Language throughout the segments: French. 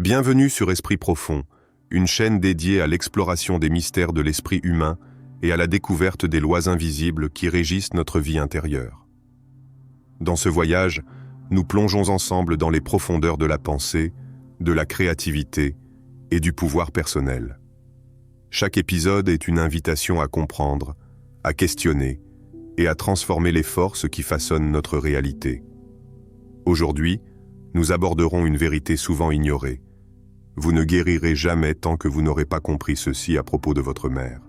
Bienvenue sur Esprit Profond, une chaîne dédiée à l'exploration des mystères de l'esprit humain et à la découverte des lois invisibles qui régissent notre vie intérieure. Dans ce voyage, nous plongeons ensemble dans les profondeurs de la pensée, de la créativité et du pouvoir personnel. Chaque épisode est une invitation à comprendre, à questionner et à transformer les forces qui façonnent notre réalité. Aujourd'hui, nous aborderons une vérité souvent ignorée. Vous ne guérirez jamais tant que vous n'aurez pas compris ceci à propos de votre mère.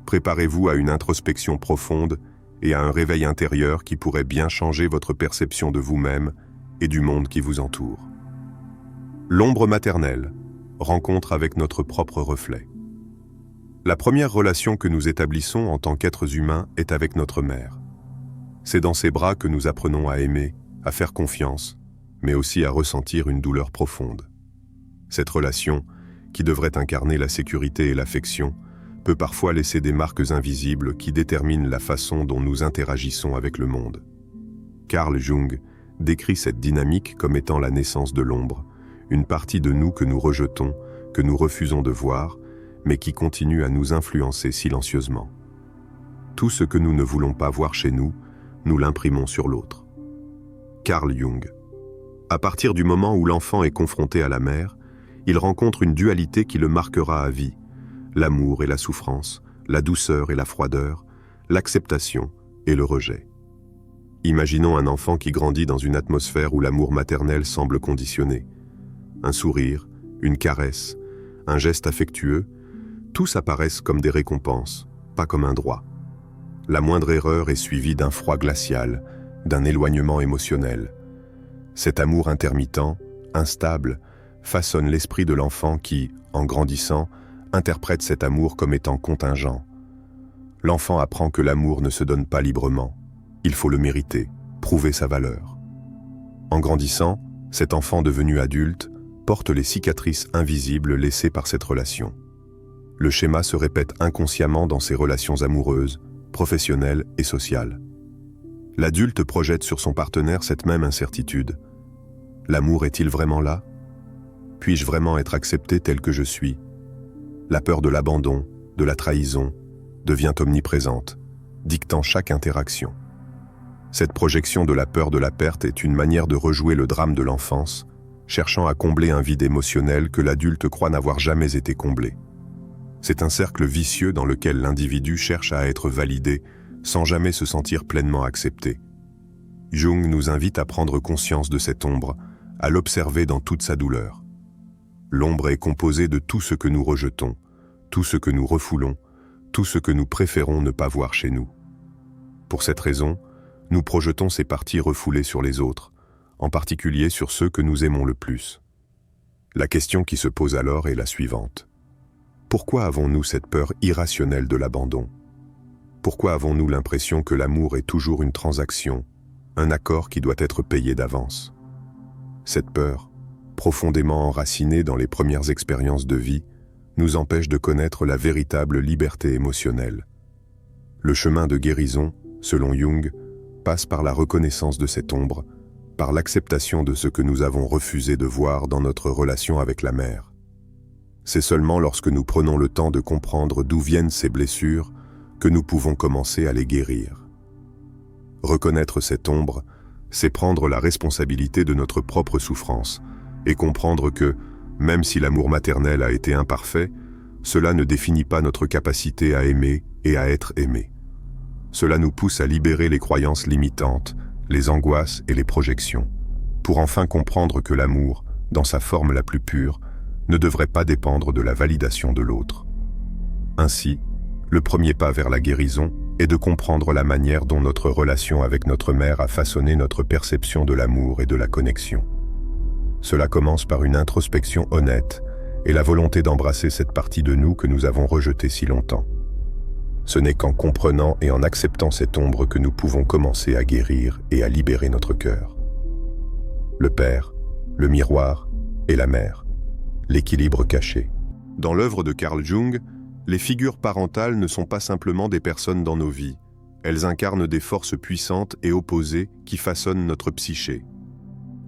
Préparez-vous à une introspection profonde et à un réveil intérieur qui pourrait bien changer votre perception de vous-même et du monde qui vous entoure. L'ombre maternelle, rencontre avec notre propre reflet. La première relation que nous établissons en tant qu'êtres humains est avec notre mère. C'est dans ses bras que nous apprenons à aimer, à faire confiance, mais aussi à ressentir une douleur profonde. Cette relation, qui devrait incarner la sécurité et l'affection, peut parfois laisser des marques invisibles qui déterminent la façon dont nous interagissons avec le monde. Carl Jung décrit cette dynamique comme étant la naissance de l'ombre, une partie de nous que nous rejetons, que nous refusons de voir, mais qui continue à nous influencer silencieusement. Tout ce que nous ne voulons pas voir chez nous, nous l'imprimons sur l'autre. Carl Jung. À partir du moment où l'enfant est confronté à la mère, il rencontre une dualité qui le marquera à vie. L'amour et la souffrance, la douceur et la froideur, l'acceptation et le rejet. Imaginons un enfant qui grandit dans une atmosphère où l'amour maternel semble conditionné. Un sourire, une caresse, un geste affectueux, tous apparaissent comme des récompenses, pas comme un droit. La moindre erreur est suivie d'un froid glacial, d'un éloignement émotionnel. Cet amour intermittent, instable, façonne l'esprit de l'enfant qui, en grandissant, interprète cet amour comme étant contingent. L'enfant apprend que l'amour ne se donne pas librement. Il faut le mériter, prouver sa valeur. En grandissant, cet enfant devenu adulte porte les cicatrices invisibles laissées par cette relation. Le schéma se répète inconsciemment dans ses relations amoureuses, professionnelles et sociales. L'adulte projette sur son partenaire cette même incertitude. L'amour est-il vraiment là ? Puis-je vraiment être accepté tel que je suis ? La peur de l'abandon, de la trahison, devient omniprésente, dictant chaque interaction. Cette projection de la peur de la perte est une manière de rejouer le drame de l'enfance, cherchant à combler un vide émotionnel que l'adulte croit n'avoir jamais été comblé. C'est un cercle vicieux dans lequel l'individu cherche à être validé sans jamais se sentir pleinement accepté. Jung nous invite à prendre conscience de cette ombre, à l'observer dans toute sa douleur. L'ombre est composée de tout ce que nous rejetons, tout ce que nous refoulons, tout ce que nous préférons ne pas voir chez nous. Pour cette raison, nous projetons ces parties refoulées sur les autres, en particulier sur ceux que nous aimons le plus. La question qui se pose alors est la suivante. Pourquoi avons-nous cette peur irrationnelle de l'abandon ? Pourquoi avons-nous l'impression que l'amour est toujours une transaction, un accord qui doit être payé d'avance ? Cette peur, profondément enracinée dans les premières expériences de vie, nous empêche de connaître la véritable liberté émotionnelle. Le chemin de guérison, selon Jung, passe par la reconnaissance de cette ombre, par l'acceptation de ce que nous avons refusé de voir dans notre relation avec la mère. C'est seulement lorsque nous prenons le temps de comprendre d'où viennent ces blessures que nous pouvons commencer à les guérir. Reconnaître cette ombre, c'est prendre la responsabilité de notre propre souffrance et comprendre que, même si l'amour maternel a été imparfait, cela ne définit pas notre capacité à aimer et à être aimé. Cela nous pousse à libérer les croyances limitantes, les angoisses et les projections, pour enfin comprendre que l'amour, dans sa forme la plus pure, ne devrait pas dépendre de la validation de l'autre. Ainsi, le premier pas vers la guérison est de comprendre la manière dont notre relation avec notre mère a façonné notre perception de l'amour et de la connexion. Cela commence par une introspection honnête et la volonté d'embrasser cette partie de nous que nous avons rejetée si longtemps. Ce n'est qu'en comprenant et en acceptant cette ombre que nous pouvons commencer à guérir et à libérer notre cœur. Le père, le miroir et la mère, l'équilibre caché. Dans l'œuvre de Carl Jung, les figures parentales ne sont pas simplement des personnes dans nos vies. Elles incarnent des forces puissantes et opposées qui façonnent notre psyché.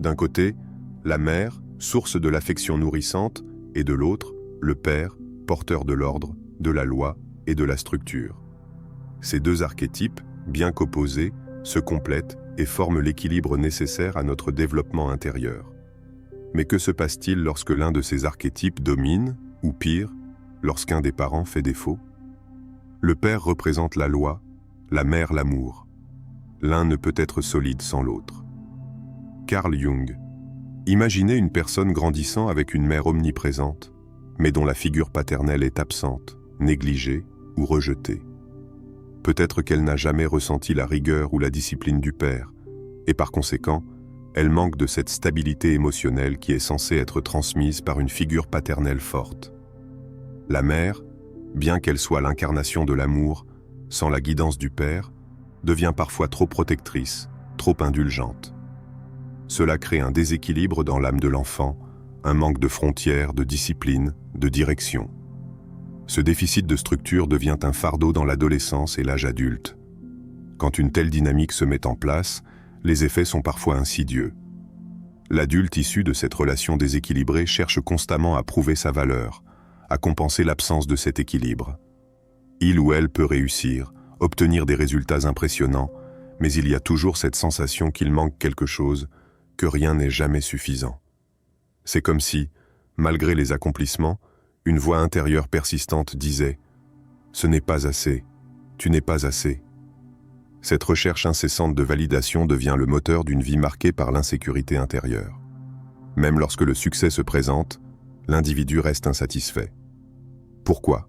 D'un côté, la mère, source de l'affection nourrissante, et de l'autre, le père, porteur de l'ordre, de la loi et de la structure. Ces deux archétypes, bien qu'opposés, se complètent et forment l'équilibre nécessaire à notre développement intérieur. Mais que se passe-t-il lorsque l'un de ces archétypes domine, ou pire, lorsqu'un des parents fait défaut? Le père représente la loi, la mère l'amour. L'un ne peut être solide sans l'autre. Carl Jung. Imaginez une personne grandissant avec une mère omniprésente, mais dont la figure paternelle est absente, négligée ou rejetée. Peut-être qu'elle n'a jamais ressenti la rigueur ou la discipline du père, et par conséquent, elle manque de cette stabilité émotionnelle qui est censée être transmise par une figure paternelle forte. La mère, bien qu'elle soit l'incarnation de l'amour, sans la guidance du père, devient parfois trop protectrice, trop indulgente. Cela crée un déséquilibre dans l'âme de l'enfant, un manque de frontières, de discipline, de direction. Ce déficit de structure devient un fardeau dans l'adolescence et l'âge adulte. Quand une telle dynamique se met en place, les effets sont parfois insidieux. L'adulte issu de cette relation déséquilibrée cherche constamment à prouver sa valeur, à compenser l'absence de cet équilibre. Il ou elle peut réussir, obtenir des résultats impressionnants, mais il y a toujours cette sensation qu'il manque quelque chose, que rien n'est jamais suffisant. C'est comme si, malgré les accomplissements, une voix intérieure persistante disait « Ce n'est pas assez, tu n'es pas assez ». Cette recherche incessante de validation devient le moteur d'une vie marquée par l'insécurité intérieure. Même lorsque le succès se présente, l'individu reste insatisfait. Pourquoi?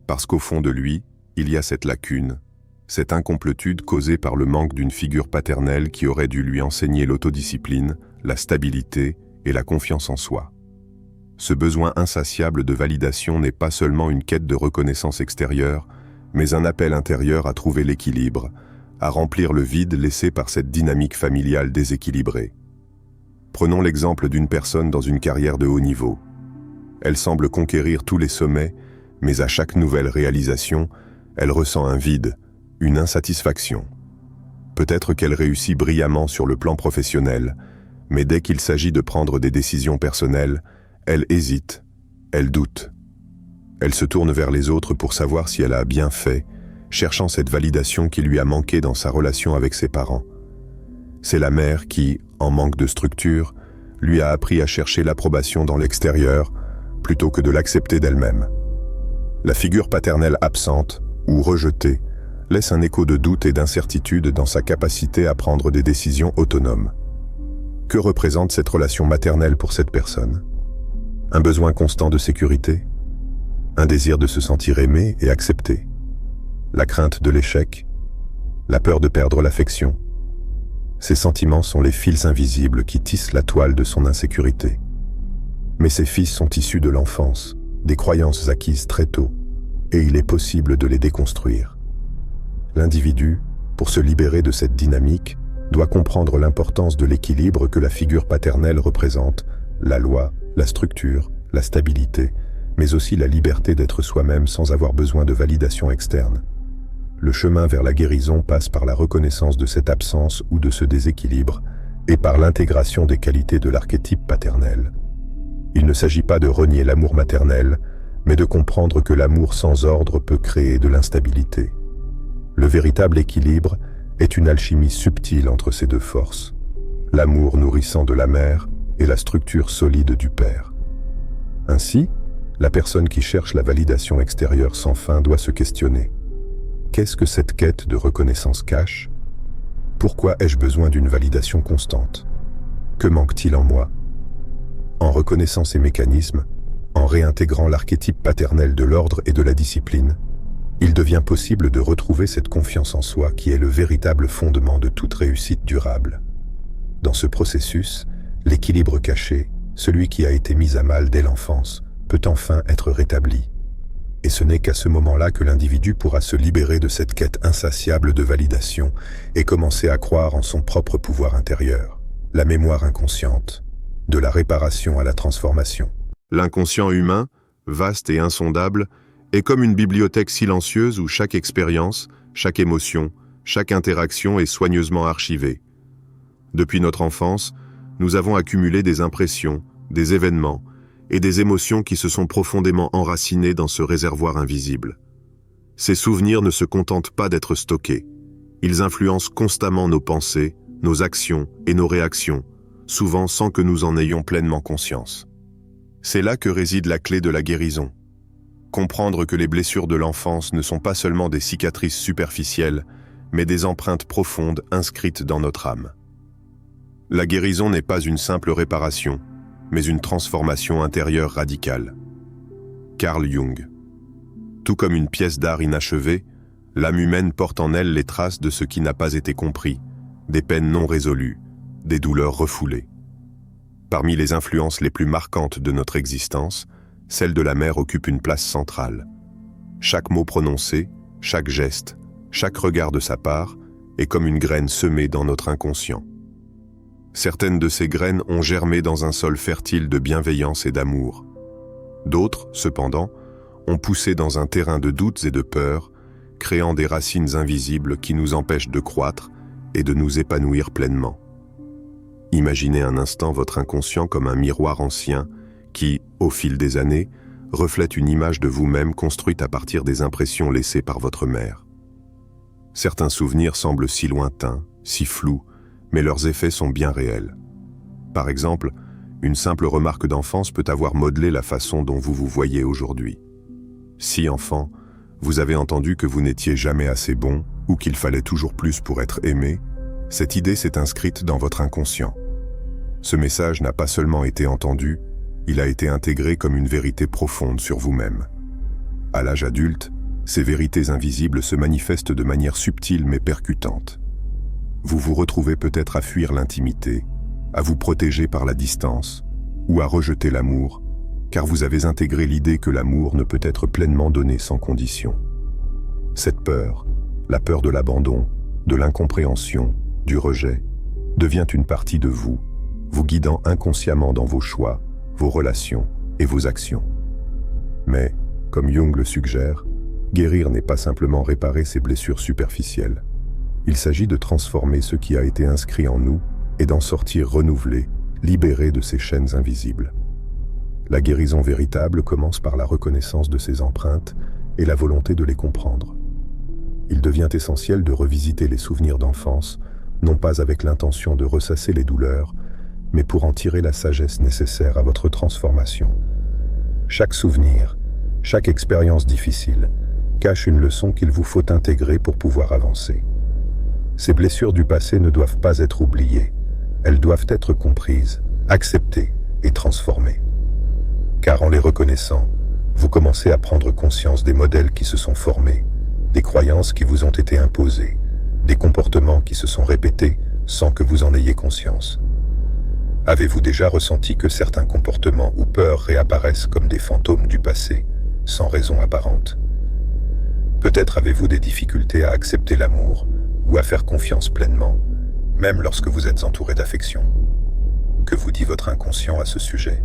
Parce qu'au fond de lui, il y a cette lacune, cette incomplétude causée par le manque d'une figure paternelle qui aurait dû lui enseigner l'autodiscipline, la stabilité et la confiance en soi. Ce besoin insatiable de validation n'est pas seulement une quête de reconnaissance extérieure, mais un appel intérieur à trouver l'équilibre, à remplir le vide laissé par cette dynamique familiale déséquilibrée. Prenons l'exemple d'une personne dans une carrière de haut niveau. Elle semble conquérir tous les sommets, mais à chaque nouvelle réalisation, elle ressent un vide, une insatisfaction. Peut-être qu'elle réussit brillamment sur le plan professionnel, mais dès qu'il s'agit de prendre des décisions personnelles, elle hésite, elle doute. Elle se tourne vers les autres pour savoir si elle a bien fait, cherchant cette validation qui lui a manqué dans sa relation avec ses parents. C'est la mère qui, en manque de structure, lui a appris à chercher l'approbation dans l'extérieur plutôt que de l'accepter d'elle-même. La figure paternelle absente ou rejetée laisse un écho de doute et d'incertitude dans sa capacité à prendre des décisions autonomes. Que représente cette relation maternelle pour cette personne? Un besoin constant de sécurité? Un désir de se sentir aimé et accepté? La crainte de l'échec? La peur de perdre l'affection? Ces sentiments sont les fils invisibles qui tissent la toile de son insécurité. Mais ces fils sont issus de l'enfance, des croyances acquises très tôt, et il est possible de les déconstruire. L'individu, pour se libérer de cette dynamique, doit comprendre l'importance de l'équilibre que la figure paternelle représente, la loi, la structure, la stabilité, mais aussi la liberté d'être soi-même sans avoir besoin de validation externe. Le chemin vers la guérison passe par la reconnaissance de cette absence ou de ce déséquilibre et par l'intégration des qualités de l'archétype paternel. Il ne s'agit pas de renier l'amour maternel, mais de comprendre que l'amour sans ordre peut créer de l'instabilité. Le véritable équilibre est une alchimie subtile entre ces deux forces, l'amour nourrissant de la mère et la structure solide du père. Ainsi, la personne qui cherche la validation extérieure sans fin doit se questionner. Qu'est-ce que cette quête de reconnaissance cache? Pourquoi ai-je besoin d'une validation constante? Que manque-t-il en moi? En reconnaissant ces mécanismes, en réintégrant l'archétype paternel de l'ordre et de la discipline, il devient possible de retrouver cette confiance en soi qui est le véritable fondement de toute réussite durable. Dans ce processus, l'équilibre caché, celui qui a été mis à mal dès l'enfance, peut enfin être rétabli. Et ce n'est qu'à ce moment-là que l'individu pourra se libérer de cette quête insatiable de validation et commencer à croire en son propre pouvoir intérieur, la mémoire inconsciente, de la réparation à la transformation. L'inconscient humain, vaste et insondable, est comme une bibliothèque silencieuse où chaque expérience, chaque émotion, chaque interaction est soigneusement archivée. Depuis notre enfance, nous avons accumulé des impressions, des événements et des émotions qui se sont profondément enracinées dans ce réservoir invisible. Ces souvenirs ne se contentent pas d'être stockés. Ils influencent constamment nos pensées, nos actions et nos réactions, souvent sans que nous en ayons pleinement conscience. C'est là que réside la clé de la guérison. Comprendre que les blessures de l'enfance ne sont pas seulement des cicatrices superficielles, mais des empreintes profondes inscrites dans notre âme. La guérison n'est pas une simple réparation, mais une transformation intérieure radicale. Carl Jung. Tout comme une pièce d'art inachevée, l'âme humaine porte en elle les traces de ce qui n'a pas été compris, des peines non résolues, des douleurs refoulées. Parmi les influences les plus marquantes de notre existence, celle de la mère occupe une place centrale. Chaque mot prononcé, chaque geste, chaque regard de sa part est comme une graine semée dans notre inconscient. Certaines de ces graines ont germé dans un sol fertile de bienveillance et d'amour. D'autres, cependant, ont poussé dans un terrain de doutes et de peurs, créant des racines invisibles qui nous empêchent de croître et de nous épanouir pleinement. Imaginez un instant votre inconscient comme un miroir ancien qui, au fil des années, reflète une image de vous-même construite à partir des impressions laissées par votre mère. Certains souvenirs semblent si lointains, si flous, mais leurs effets sont bien réels. Par exemple, une simple remarque d'enfance peut avoir modelé la façon dont vous vous voyez aujourd'hui. Si, enfant, vous avez entendu que vous n'étiez jamais assez bon ou qu'il fallait toujours plus pour être aimé, cette idée s'est inscrite dans votre inconscient. Ce message n'a pas seulement été entendu, il a été intégré comme une vérité profonde sur vous-même. À l'âge adulte, ces vérités invisibles se manifestent de manière subtile mais percutante. Vous vous retrouvez peut-être à fuir l'intimité, à vous protéger par la distance, ou à rejeter l'amour, car vous avez intégré l'idée que l'amour ne peut être pleinement donné sans condition. Cette peur, la peur de l'abandon, de l'incompréhension, du rejet, devient une partie de vous, vous guidant inconsciemment dans vos choix, vos relations et vos actions. Mais, comme Jung le suggère, guérir n'est pas simplement réparer ces blessures superficielles. Il s'agit de transformer ce qui a été inscrit en nous et d'en sortir renouvelé, libéré de ces chaînes invisibles. La guérison véritable commence par la reconnaissance de ces empreintes et la volonté de les comprendre. Il devient essentiel de revisiter les souvenirs d'enfance, non pas avec l'intention de ressasser les douleurs, mais pour en tirer la sagesse nécessaire à votre transformation. Chaque souvenir, chaque expérience difficile, cache une leçon qu'il vous faut intégrer pour pouvoir avancer. Ces blessures du passé ne doivent pas être oubliées, elles doivent être comprises, acceptées et transformées. Car en les reconnaissant, vous commencez à prendre conscience des modèles qui se sont formés, des croyances qui vous ont été imposées, des comportements qui se sont répétés sans que vous en ayez conscience. Avez-vous déjà ressenti que certains comportements ou peurs réapparaissent comme des fantômes du passé, sans raison apparente? Peut-être avez-vous des difficultés à accepter l'amour ou à faire confiance pleinement, même lorsque vous êtes entouré d'affection. Que vous dit votre inconscient à ce sujet?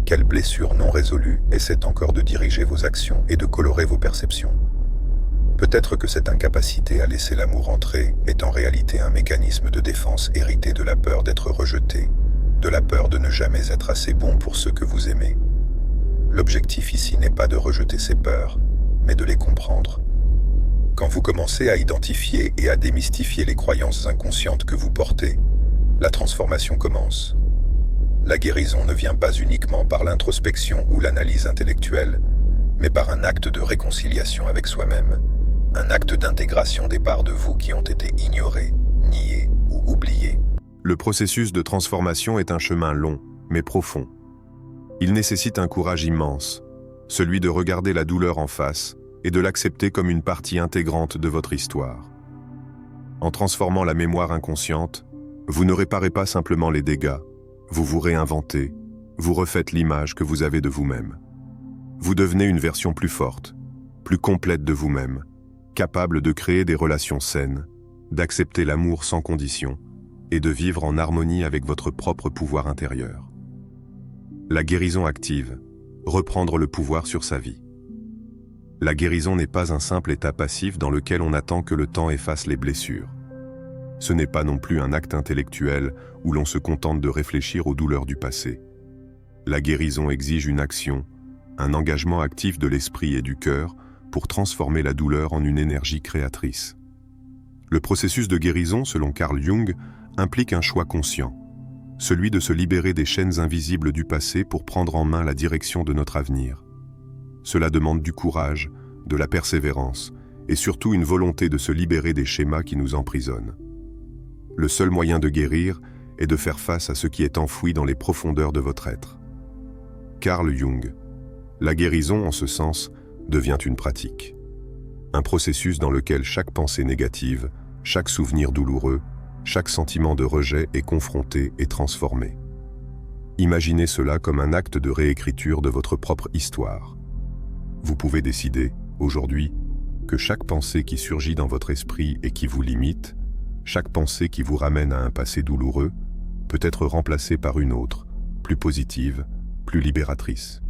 Quelle blessure non résolue essaie encore de diriger vos actions et de colorer vos perceptions? Peut-être que cette incapacité à laisser l'amour entrer est en réalité un mécanisme de défense hérité de la peur d'être rejeté, de la peur de ne jamais être assez bon pour ceux que vous aimez. L'objectif ici n'est pas de rejeter ces peurs, mais de les comprendre. Quand vous commencez à identifier et à démystifier les croyances inconscientes que vous portez, la transformation commence. La guérison ne vient pas uniquement par l'introspection ou l'analyse intellectuelle, mais par un acte de réconciliation avec soi-même, un acte d'intégration des parts de vous qui ont été ignorées, niées ou oubliées. Le processus de transformation est un chemin long, mais profond. Il nécessite un courage immense, celui de regarder la douleur en face et de l'accepter comme une partie intégrante de votre histoire. En transformant la mémoire inconsciente, vous ne réparez pas simplement les dégâts, vous vous réinventez, vous refaites l'image que vous avez de vous-même. Vous devenez une version plus forte, plus complète de vous-même, capable de créer des relations saines, d'accepter l'amour sans condition et de vivre en harmonie avec votre propre pouvoir intérieur. La guérison active, reprendre le pouvoir sur sa vie. La guérison n'est pas un simple état passif dans lequel on attend que le temps efface les blessures. Ce n'est pas non plus un acte intellectuel où l'on se contente de réfléchir aux douleurs du passé. La guérison exige une action, un engagement actif de l'esprit et du cœur pour transformer la douleur en une énergie créatrice. Le processus de guérison, selon Carl Jung, implique un choix conscient, celui de se libérer des chaînes invisibles du passé pour prendre en main la direction de notre avenir. Cela demande du courage, de la persévérance et surtout une volonté de se libérer des schémas qui nous emprisonnent. Le seul moyen de guérir est de faire face à ce qui est enfoui dans les profondeurs de votre être. Carl Jung. La guérison, en ce sens, devient une pratique. Un processus dans lequel chaque pensée négative, chaque souvenir douloureux, chaque sentiment de rejet est confronté et transformé. Imaginez cela comme un acte de réécriture de votre propre histoire. Vous pouvez décider, aujourd'hui, que chaque pensée qui surgit dans votre esprit et qui vous limite, chaque pensée qui vous ramène à un passé douloureux, peut être remplacée par une autre, plus positive, plus libératrice.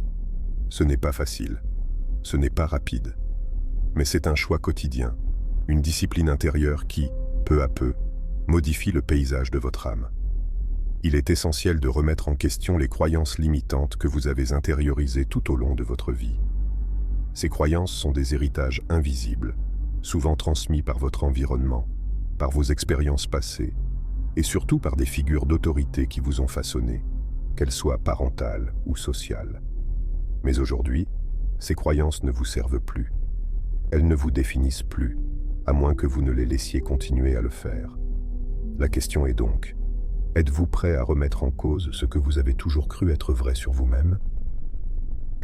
Ce n'est pas facile, ce n'est pas rapide, mais c'est un choix quotidien, une discipline intérieure qui, peu à peu, modifie le paysage de votre âme. Il est essentiel de remettre en question les croyances limitantes que vous avez intériorisées tout au long de votre vie. Ces croyances sont des héritages invisibles, souvent transmis par votre environnement, par vos expériences passées, et surtout par des figures d'autorité qui vous ont façonné, qu'elles soient parentales ou sociales. Mais aujourd'hui, ces croyances ne vous servent plus. Elles ne vous définissent plus, à moins que vous ne les laissiez continuer à le faire. La question est donc, êtes-vous prêt à remettre en cause ce que vous avez toujours cru être vrai sur vous-même ?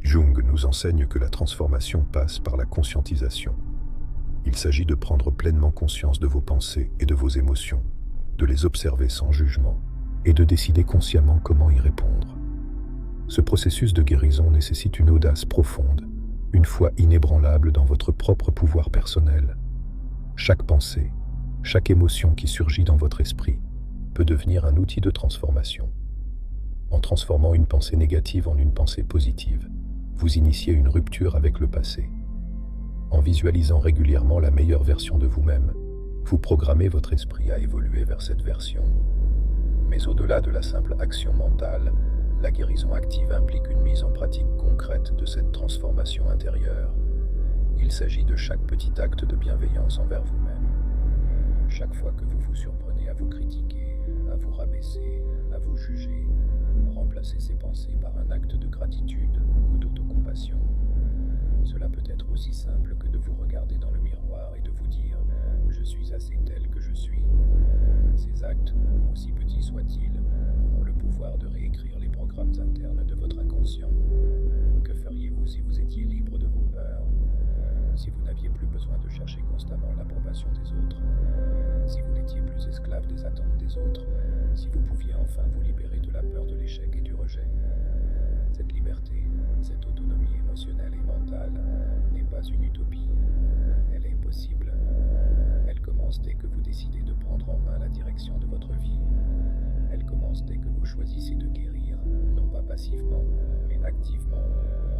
Jung nous enseigne que la transformation passe par la conscientisation. Il s'agit de prendre pleinement conscience de vos pensées et de vos émotions, de les observer sans jugement et de décider consciemment comment y répondre. Ce processus de guérison nécessite une audace profonde, une foi inébranlable dans votre propre pouvoir personnel. Chaque pensée, chaque émotion qui surgit dans votre esprit peut devenir un outil de transformation. En transformant une pensée négative en une pensée positive, vous initiez une rupture avec le passé. En visualisant régulièrement la meilleure version de vous-même, vous programmez votre esprit à évoluer vers cette version. Mais au-delà de la simple action mentale, la guérison active implique une mise en pratique concrète de cette transformation intérieure. Il s'agit de chaque petit acte de bienveillance envers vous-même. Chaque fois que vous vous surprenez à vous critiquer, à vous rabaisser, à vous juger, remplacez ces pensées par un acte de gratitude ou d'autocompassion. Cela peut être aussi simple que de vous regarder dans le miroir et de vous dire « Je suis assez tel que je suis ». Ces actes, aussi petits soient-ils, ont le pouvoir de réécrire les programmes internes de votre inconscient. Que feriez-vous si vous étiez libre de vos peurs ? Si vous n'aviez plus besoin de chercher constamment l'approbation des autres ? Si vous n'étiez plus esclave des attentes des autres ? Si vous pouviez enfin vous libérer de la peur de l'échec et du rejet ? Cette liberté, cette autonomie émotionnelle et mentale n'est pas une utopie. Elle est possible. Elle commence dès que vous décidez de prendre en main la direction de votre vie. Elle commence dès que vous choisissez de guérir, non pas passivement, mais activement,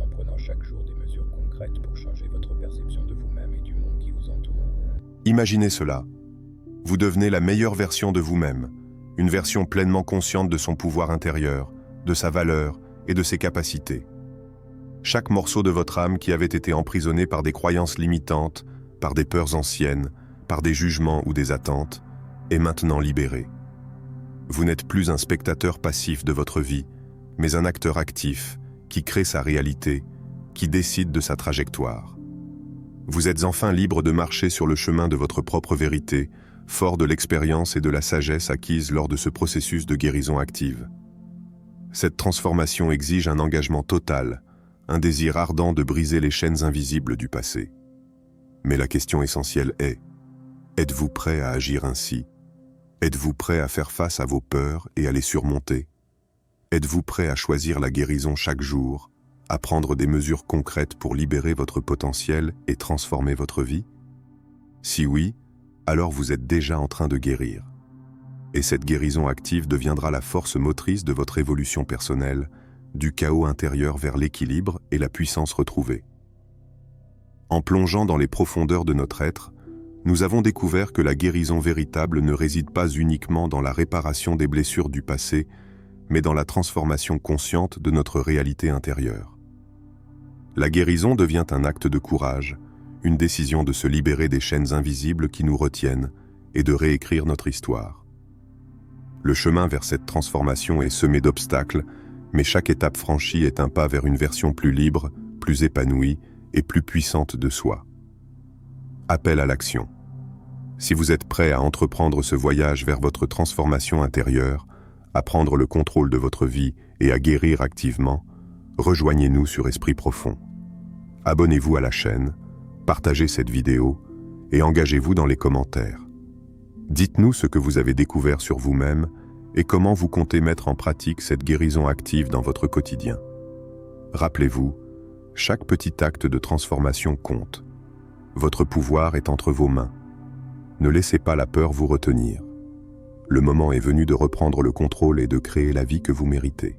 en prenant chaque jour des mesures concrètes pour changer votre perception de vous-même et du monde qui vous entoure. Imaginez cela. Vous devenez la meilleure version de vous-même, une version pleinement consciente de son pouvoir intérieur, de sa valeur et de ses capacités. Chaque morceau de votre âme qui avait été emprisonné par des croyances limitantes, par des peurs anciennes, par des jugements ou des attentes, est maintenant libéré. Vous n'êtes plus un spectateur passif de votre vie, mais un acteur actif qui crée sa réalité, qui décide de sa trajectoire. Vous êtes enfin libre de marcher sur le chemin de votre propre vérité, fort de l'expérience et de la sagesse acquise lors de ce processus de guérison active. Cette transformation exige un engagement total, un désir ardent de briser les chaînes invisibles du passé. Mais la question essentielle est, êtes-vous prêt à agir ainsi ? Êtes-vous prêt à faire face à vos peurs et à les surmonter ? Êtes-vous prêt à choisir la guérison chaque jour, à prendre des mesures concrètes pour libérer votre potentiel et transformer votre vie ? Si oui, alors vous êtes déjà en train de guérir. Et cette guérison active deviendra la force motrice de votre évolution personnelle, du chaos intérieur vers l'équilibre et la puissance retrouvée. En plongeant dans les profondeurs de notre être, nous avons découvert que la guérison véritable ne réside pas uniquement dans la réparation des blessures du passé, mais dans la transformation consciente de notre réalité intérieure. La guérison devient un acte de courage, une décision de se libérer des chaînes invisibles qui nous retiennent et de réécrire notre histoire. Le chemin vers cette transformation est semé d'obstacles, mais chaque étape franchie est un pas vers une version plus libre, plus épanouie et plus puissante de soi. Appel à l'action. Si vous êtes prêt à entreprendre ce voyage vers votre transformation intérieure, à prendre le contrôle de votre vie et à guérir activement, rejoignez-nous sur Esprit Profond. Abonnez-vous à la chaîne, partagez cette vidéo et engagez-vous dans les commentaires. Dites-nous ce que vous avez découvert sur vous-même et comment vous comptez mettre en pratique cette guérison active dans votre quotidien. Rappelez-vous, chaque petit acte de transformation compte. Votre pouvoir est entre vos mains. Ne laissez pas la peur vous retenir. Le moment est venu de reprendre le contrôle et de créer la vie que vous méritez.